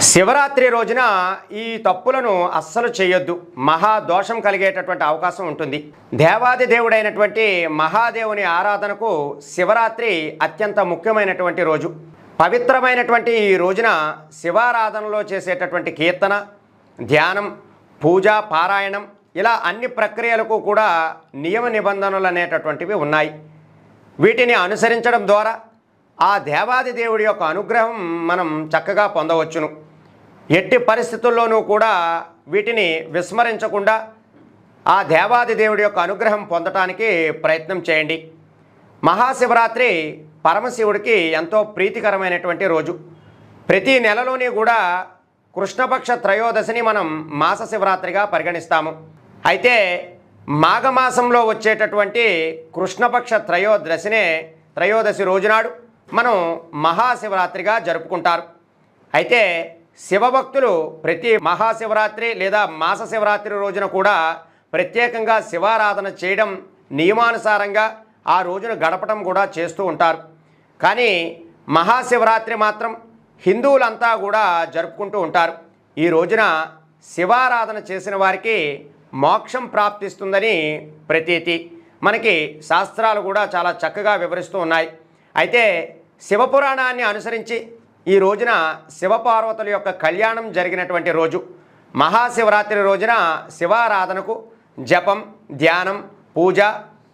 శివరాత్రి రోజున ఈ తప్పులను అస్సలు చేయొద్దు. మహాదోషం కలిగేటటువంటి అవకాశం ఉంటుంది. దేవాది దేవుడైనటువంటి మహాదేవుని ఆరాధనకు శివరాత్రి అత్యంత ముఖ్యమైనటువంటి రోజు. పవిత్రమైనటువంటి ఈ రోజున శివారాధనలో చేసేటటువంటి కీర్తన, ధ్యానం, పూజ, పారాయణం ఇలా అన్ని ప్రక్రియలకు కూడా నియమ నిబంధనలు అనేటటువంటివి ఉన్నాయి. వీటిని అనుసరించడం ద్వారా ఆ దేవాది దేవుడి యొక్క అనుగ్రహం మనం చక్కగా పొందవచ్చును. ఎట్టి పరిస్థితుల్లోనూ కూడా వీటిని విస్మరించకుండా ఆ దేవాది దేవుడి యొక్క అనుగ్రహం పొందటానికి ప్రయత్నం చేయండి. మహాశివరాత్రి పరమశివుడికి ఎంతో ప్రీతికరమైనటువంటి రోజు. ప్రతి నెలలోని కూడా కృష్ణపక్ష త్రయోదశిని మనం మాస శివరాత్రిగా పరిగణిస్తాము. అయితే మాఘమాసంలో వచ్చేటటువంటి కృష్ణపక్ష త్రయోదశి రోజునాడు మనం మహాశివరాత్రిగా జరుపుకుంటారు. అయితే శివభక్తులు ప్రతి మహాశివరాత్రి లేదా మాస శివరాత్రి రోజున కూడా ప్రత్యేకంగా శివారాధన చేయడం, నియమానుసారంగా ఆ రోజున గడపడం కూడా చేస్తూ ఉంటారు. కానీ మహాశివరాత్రి మాత్రం హిందువులంతా కూడా జరుపుకుంటూ ఉంటారు. ఈ రోజున శివారాధన చేసిన వారికి మోక్షం ప్రాప్తిస్తుందని ప్రతీతి. మనకి శాస్త్రాలు కూడా చాలా చక్కగా వివరిస్తూ ఉన్నాయి. అయితే శివపురాణాన్ని అనుసరించి ఈ రోజున శివపార్వతుల యొక్క కళ్యాణం జరిగినటువంటి రోజు. మహాశివరాత్రి రోజున శివారాధనకు జపం, ధ్యానం, పూజ,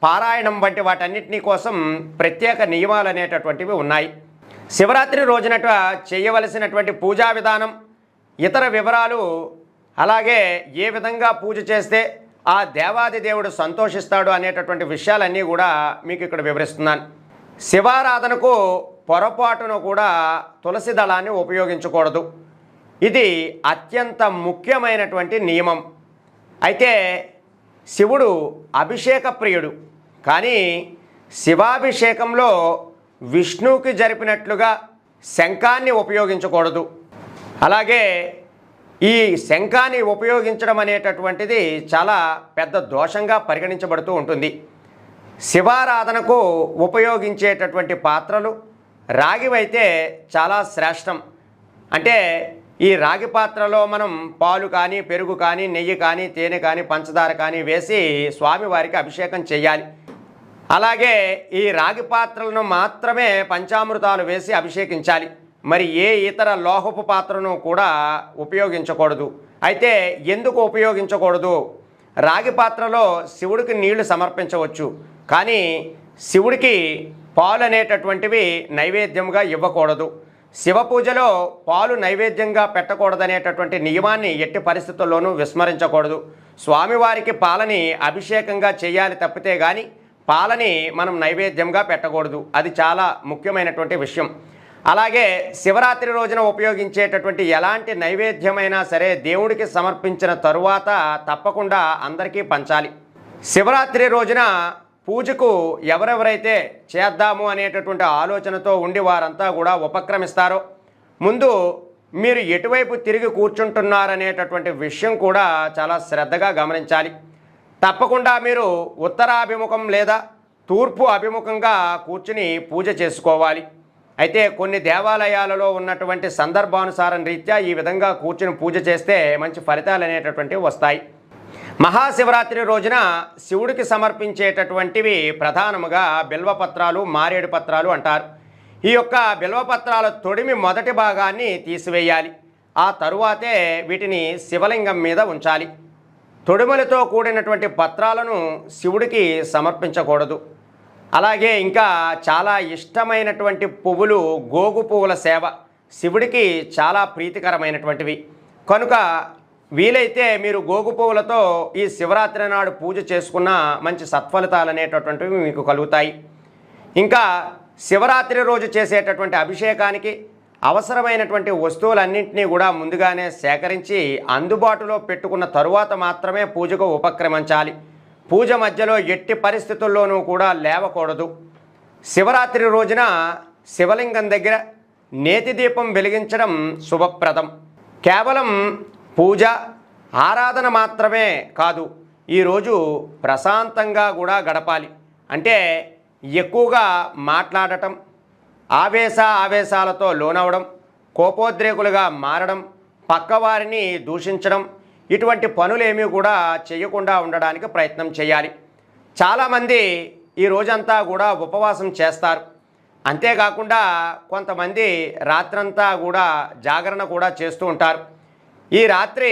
పారాయణం వంటి వాటన్నిటినీ కోసం ప్రత్యేక నియమాలు అనేటటువంటివి ఉన్నాయి. శివరాత్రి రోజునట చేయవలసినటువంటి పూజా విధానం, ఇతర వివరాలు, అలాగే ఏ విధంగా పూజ చేస్తే ఆ దేవాది దేవుడు సంతోషిస్తాడు అనేటటువంటి విషయాలన్నీ కూడా మీకు ఇక్కడ వివరిస్తున్నాను. శివారాధనకు పొరపాటును కూడా తులసి దళాన్ని ఉపయోగించకూడదు. ఇది అత్యంత ముఖ్యమైనటువంటి నియమం. అయితే శివుడు అభిషేక ప్రియుడు, కానీ శివాభిషేకంలో విష్ణువుకి జరిపినట్లుగా శంఖాన్ని ఉపయోగించకూడదు. అలాగే ఈ శంఖాన్ని ఉపయోగించడం అనేటటువంటిది చాలా పెద్ద దోషంగా పరిగణించబడుతూ ఉంటుంది. శివారాధనకు ఉపయోగించేటటువంటి పాత్రలు రాగివైతే చాలా శ్రేష్టం. అంటే ఈ రాగి పాత్రలో మనం పాలు కానీ, పెరుగు కానీ, నెయ్యి కానీ, తేనె కానీ, పంచదార కానీ వేసి స్వామివారికి అభిషేకం చేయాలి. అలాగే ఈ రాగి పాత్రలను మాత్రమే పంచామృతాలు వేసి అభిషేకించాలి. మరి ఏ ఇతర లోహపు పాత్రను కూడా ఉపయోగించకూడదు. అయితే ఎందుకు ఉపయోగించకూడదు? రాగి పాత్రలో శివుడికి నీళ్లు సమర్పించవచ్చు, కానీ శివుడికి పాలు అనేటటువంటివి నైవేద్యంగా ఇవ్వకూడదు. శివ పూజలో పాలు నైవేద్యంగా పెట్టకూడదనేటటువంటి నియమాన్ని ఎట్టి పరిస్థితుల్లోనూ విస్మరించకూడదు. స్వామివారికి పాలని అభిషేకంగా చేయాలి తప్పితే కానీ పాలని మనం నైవేద్యంగా పెట్టకూడదు. అది చాలా ముఖ్యమైనటువంటి విషయం. అలాగే శివరాత్రి రోజున ఉపయోగించేటటువంటి ఎలాంటి నైవేద్యమైనా సరే దేవుడికి సమర్పించిన తరువాత తప్పకుండా అందరికీ పంచాలి. శివరాత్రి రోజున పూజకు ఎవరెవరైతే చేద్దాము అనేటటువంటి ఆలోచనతో ఉండి వారంతా కూడా ఉపక్రమిస్తారో ముందు మీరు ఎటువైపు తిరిగి కూర్చుంటున్నారనేటటువంటి విషయం కూడా చాలా శ్రద్ధగా గమనించాలి. తప్పకుండా మీరు ఉత్తరాభిముఖం లేదా తూర్పు అభిముఖంగా కూర్చుని పూజ చేసుకోవాలి. అయితే కొన్ని దేవాలయాలలో ఉన్నటువంటి సందర్భానుసారం రీత్యా ఈ విధంగా కూర్చుని పూజ చేస్తే మంచి ఫలితాలు అనేటటువంటివి వస్తాయి. మహాశివరాత్రి రోజున శివుడికి సమర్పించేటటువంటివి ప్రధానముగా బిల్వపత్రాలు, మారేడు పత్రాలు అంటారు. ఈ యొక్క బిల్వపత్రాల తొడిమి మొదటి భాగాన్ని తీసివేయాలి. ఆ తరువాతే వీటిని శివలింగం మీద ఉంచాలి. తొడిమలతో కూడినటువంటి పత్రాలను శివుడికి సమర్పించకూడదు. అలాగే ఇంకా చాలా ఇష్టమైనటువంటి పువ్వులు, గోగు పువ్వుల సేవ శివుడికి చాలా ప్రీతికరమైనటువంటివి కనుక వీలైతే మీరు గోగు పువ్వులతో ఈ శివరాత్రి నాడు పూజ చేసుకున్న మంచి సత్ఫలితాలు అనేటటువంటివి మీకు కలుగుతాయి. ఇంకా శివరాత్రి రోజు చేసేటటువంటి అభిషేకానికి అవసరమైనటువంటి వస్తువులన్నింటినీ కూడా ముందుగానే సేకరించి అందుబాటులో పెట్టుకున్న తరువాత మాత్రమే పూజకు ఉపక్రమించాలి. పూజ మధ్యలో ఎట్టి పరిస్థితుల్లోనూ కూడా లేవకూడదు. శివరాత్రి రోజున శివలింగం దగ్గర నేతి దీపం వెలిగించడం శుభప్రదం. కేవలం పూజ, ఆరాధన మాత్రమే కాదు, ఈరోజు ప్రశాంతంగా గడపాలి. అంటే ఎక్కువగా మాట్లాడటం, ఆవేశాలతో లోనవడం, కోపోద్రేకులుగా మారడం, పక్కవారిని దూషించడం ఇటువంటి పనులేమీ కూడా చేయకుండా ఉండడానికి ప్రయత్నం చేయాలి. చాలామంది ఈ రోజంతా కూడా ఉపవాసం చేస్తారు. అంతేకాకుండా కొంతమంది రాత్రంతా కూడా జాగరణ కూడా చేస్తూ ఉంటారు. ఈ రాత్రి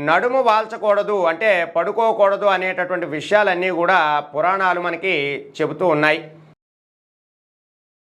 నడుము వాల్చకూడదు, అంటే పడుకోకూడదు అనేటటువంటి విషయాలన్నీ కూడా పురాణాలు మనకి చెబుతూ ఉన్నాయి.